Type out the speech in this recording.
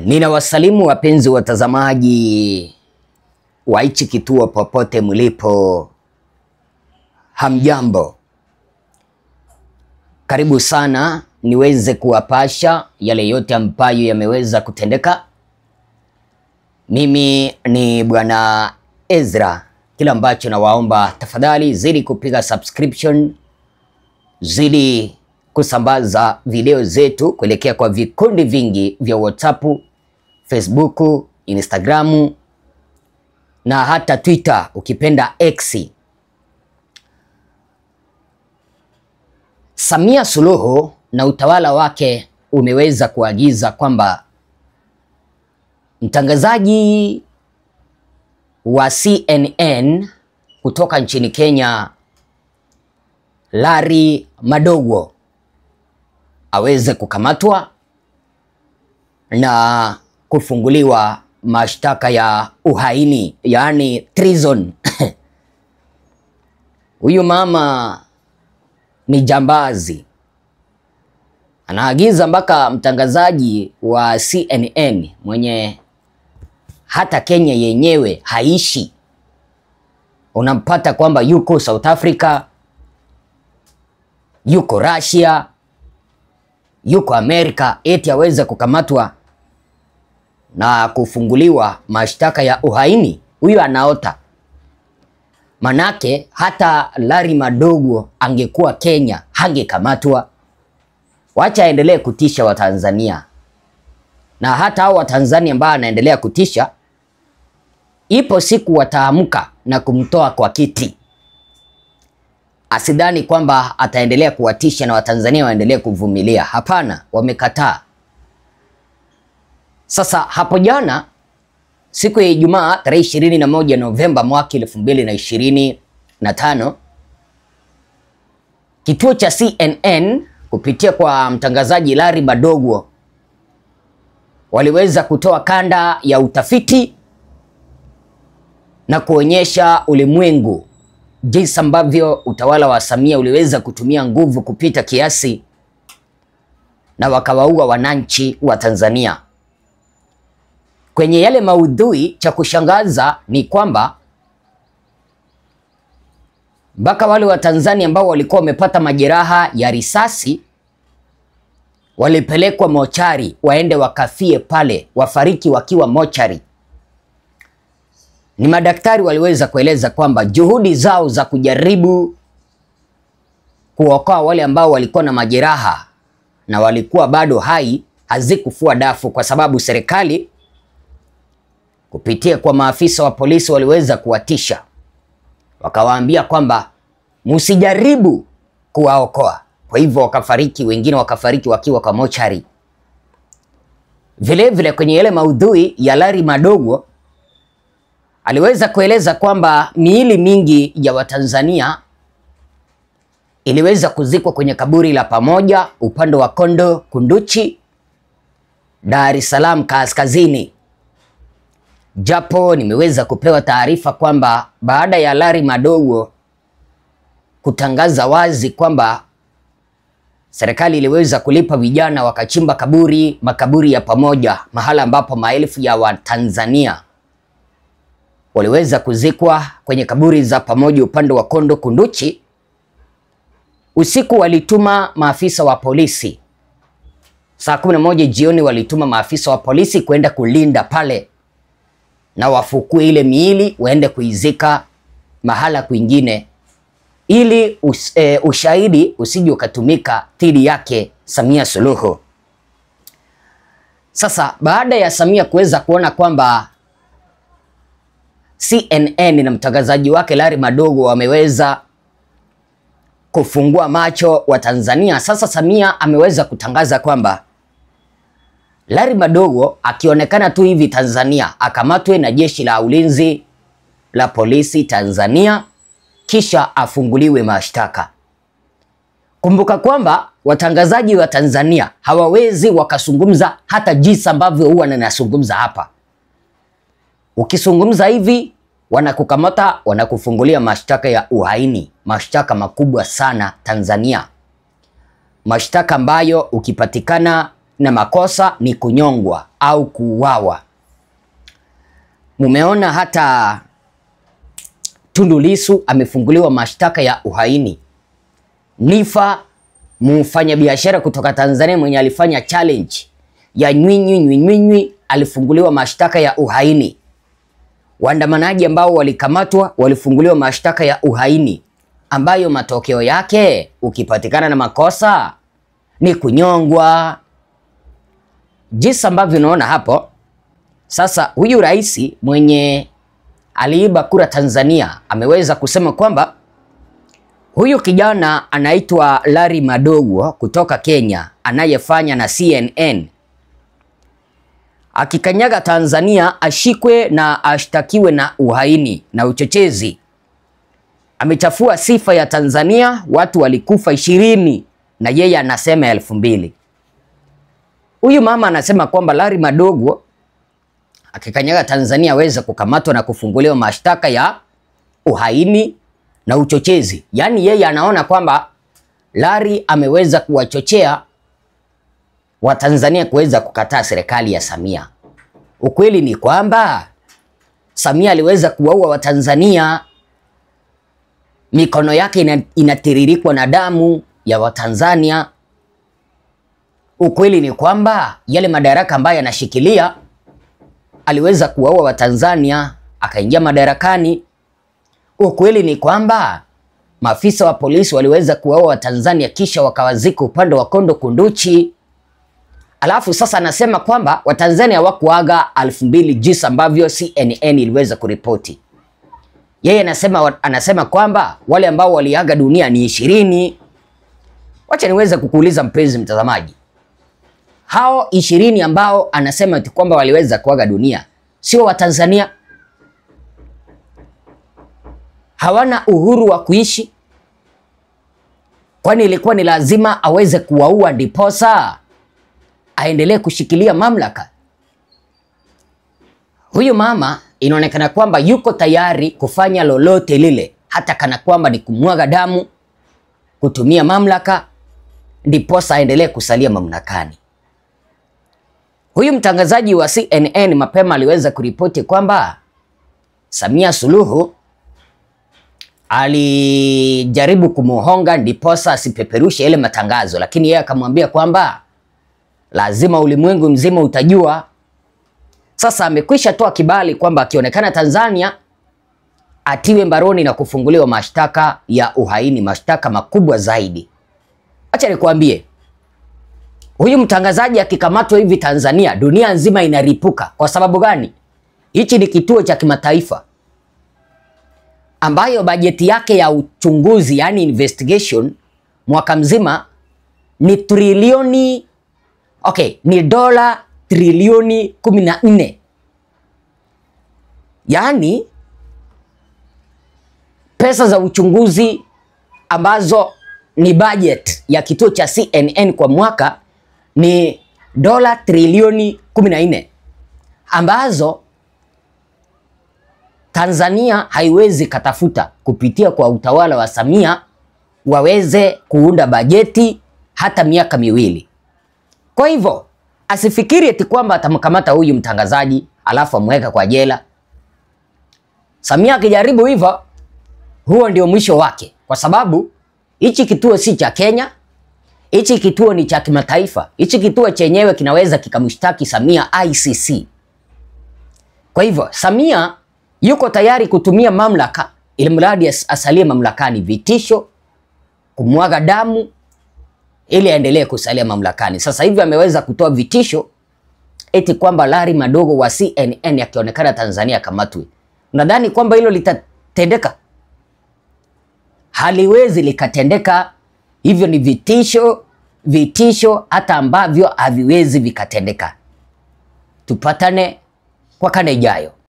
Ninawasalimu wapenzi watazamaji wa hichi kituo popote mlipo. Hamjambo. Karibu sana niweze kuwapasha yale yote ambayo yameweza kutendeka. Mimi ni Bwana Ezra. Kila ambacho nawaomba, tafadhali zidi kupiga subscription, zidi kusambaza video zetu kuelekea kwa vikundi vingi vya WhatsApp, Facebook, Instagram na hata Twitter, ukipenda X. Samia Suluhu na utawala wake umeweza kuagiza kwamba mtangazaji wa CNN kutoka nchini Kenya, Larry Madowo, aweze kukamatwa na kufunguliwa mashtaka ya uhaini, yaani treason. Huyu mama ni jambazi. Anaagiza mpaka mtangazaji wa CNN mwenye hata Kenya yenyewe haishi, unampata kwamba yuko South Africa, yuko Russia, yuko Amerika, eti aweze kukamatwa na kufunguliwa mashtaka ya uhaini. Huyu anaota. Manake hata Larry Madowo angekuwa Kenya hangekamatwa. Wacha aendelee kutisha Watanzania. Na hata hao Watanzania ambao anaendelea kutisha, ipo siku wataamka na kumtoa kwa kiti. Asidhani kwamba ataendelea kuwatisha na Watanzania waendelee kuvumilia. Hapana, wamekataa. Sasa hapo jana, siku ya Ijumaa tarehe 21 Novemba mwaka 2025, kituo cha CNN kupitia kwa mtangazaji Larry Madowo waliweza kutoa kanda ya utafiti na kuonyesha ulimwengu jinsi ambavyo utawala wa Samia uliweza kutumia nguvu kupita kiasi na wakawaua wananchi wa Tanzania. Kwenye yale maudhui, cha kushangaza ni kwamba mpaka wale wa Tanzania ambao walikuwa wamepata majeraha ya risasi walipelekwa mochari, waende wakafie pale, wafariki wakiwa mochari. Ni madaktari waliweza kueleza kwamba juhudi zao za kujaribu kuokoa wale ambao walikuwa na majeraha na walikuwa bado hai hazikufua dafu, kwa sababu serikali kupitia kwa maafisa wa polisi waliweza kuwatisha. Wakawaambia kwamba msijaribu kuwaokoa. Kwa hivyo wakafariki, wengine wakafariki wakiwa kwa mochari. Vile vile kwenye yale maudhui ya Larry Madowo aliweza kueleza kwamba miili mingi ya Watanzania iliweza kuzikwa kwenye kaburi la pamoja upande wa Kondo Kunduchi, Dar es Salaam kaskazini. Japo nimeweza kupewa taarifa kwamba baada ya Larry Madowo kutangaza wazi kwamba serikali iliweza kulipa vijana wakachimba makaburi ya pamoja, mahala ambapo maelfu ya Watanzania waliweza kuzikwa kwenye kaburi za pamoja upande wa Kondo Kunduchi, usiku walituma maafisa wa polisi. Saa 11 jioni walituma maafisa wa polisi kwenda kulinda pale na wafukue ile miili waende kuizika mahala kwingine, ili ushahidi usije ukatumika dhidi yake Samia Suluhu. Sasa baada ya Samia kuweza kuona kwamba CNN na mtangazaji wake Larry Madowo wameweza kufungua macho wa Tanzania, sasa Samia ameweza kutangaza kwamba Larry Madowo akionekana tu hivi Tanzania akamatwe na jeshi la ulinzi la polisi Tanzania, kisha afunguliwe mashtaka. Kumbuka kwamba watangazaji wa Tanzania hawawezi wakazungumza hata jinsi ambavyo huwa ninazungumza hapa. Ukizungumza hivi wanakukamata, wanakufungulia mashtaka ya uhaini, mashtaka makubwa sana Tanzania. Mashtaka ambayo ukipatikana na makosa ni kunyongwa au kuuawa. Mumeona hata Tundu Lissu amefunguliwa mashtaka ya uhaini. Nifa, mfanyabiashara kutoka Tanzania mwenye alifanya challenge ya nywinywi alifunguliwa mashtaka ya uhaini. Waandamanaji ambao walikamatwa walifunguliwa mashtaka ya uhaini, ambayo matokeo yake ukipatikana na makosa ni kunyongwa. Jinsi ambavyo unaona hapo. Sasa huyu rais mwenye aliiba kura Tanzania ameweza kusema kwamba huyu kijana anaitwa Larry Madowo kutoka Kenya anayefanya na CNN akikanyaga Tanzania ashikwe na ashtakiwe na uhaini na uchochezi. Amechafua sifa ya Tanzania, watu walikufa 20 na yeye anasema 2000. Huyu mama anasema kwamba Larry Madowo akikanyaga Tanzania aweze kukamatwa na kufunguliwa mashtaka ya uhaini na uchochezi. Yaani yeye anaona kwamba Larry ameweza kuwachochea Watanzania kuweza kukataa serikali ya Samia. Ukweli ni kwamba Samia aliweza kuwaua Watanzania, mikono yake inatiririkwa na damu ya Watanzania. Ukweli ni kwamba yale madaraka ambayo anashikilia aliweza kuwaua Watanzania akaingia madarakani. Ukweli ni kwamba maafisa wa polisi waliweza kuwaua Watanzania kisha wakawazika upande wa Kondo Kunduchi. Alafu sasa anasema kwamba Watanzania hawakuaga 2000 jinsi ambavyo CNN iliweza kuripoti. Yeye anasema kwamba wale ambao waliaga dunia ni 20. Wacha niweze kukuuliza mpenzi mtazamaji. Hao 20 ambao anasema kwamba waliweza kuaga dunia sio Watanzania? Hawana uhuru wa kuishi? Kwani ilikuwa ni lazima aweze kuwaua ndiposa aendelee kushikilia mamlaka? Huyu mama inaonekana kwamba yuko tayari kufanya lolote lile, hata kana kwamba ni kumwaga damu, kutumia mamlaka ndiposa aendelee kusalia mamlakani. Huyu mtangazaji wa CNN mapema aliweza kuripoti kwamba Samia Suluhu alijaribu kumuhonga ndiposa asipeperushe ile matangazo, lakini yeye akamwambia kwamba lazima ulimwengu mzima utajua. Sasa amekwisha toa kibali kwamba akionekana Tanzania atiwe mbaroni na kufunguliwa mashtaka ya uhaini, mashtaka makubwa zaidi. Acha nikwambie, huyu mtangazaji akikamatwa hivi Tanzania, dunia nzima inaripuka. Kwa sababu gani? Hichi ni kituo cha kimataifa ambayo bajeti yake ya uchunguzi, yani investigation, mwaka mzima ni ni dola trilioni 14. Yaani pesa za uchunguzi ambazo ni budget ya kituo cha CNN kwa mwaka ni dola trilioni 14, ambazo Tanzania haiwezi katafuta kupitia kwa utawala wa Samia waweze kuunda bajeti hata miaka 2. Kwa hivyo asifikiri eti kwamba atamkamata huyu mtangazaji alafu amweka kwa jela. Samia akijaribu hivyo, huo ndio mwisho wake, kwa sababu hichi kituo si cha Kenya, hichi kituo ni cha kimataifa. Hichi kituo chenyewe kinaweza kikamshtaki Samia ICC. Kwa hivyo Samia yuko tayari kutumia mamlaka ili mradi asalie mamlakani, vitisho, kumwaga damu ili aendelee kusalia mamlakani. Sasa hivi ameweza kutoa vitisho eti kwamba Larry Madowo wa CNN akionekana Tanzania kamatwe. Unadhani kwamba hilo litatendeka? Haliwezi likatendeka. Hivyo ni vitisho hata ambavyo haviwezi vikatendeka. Tupatane kwa kanda ijayo.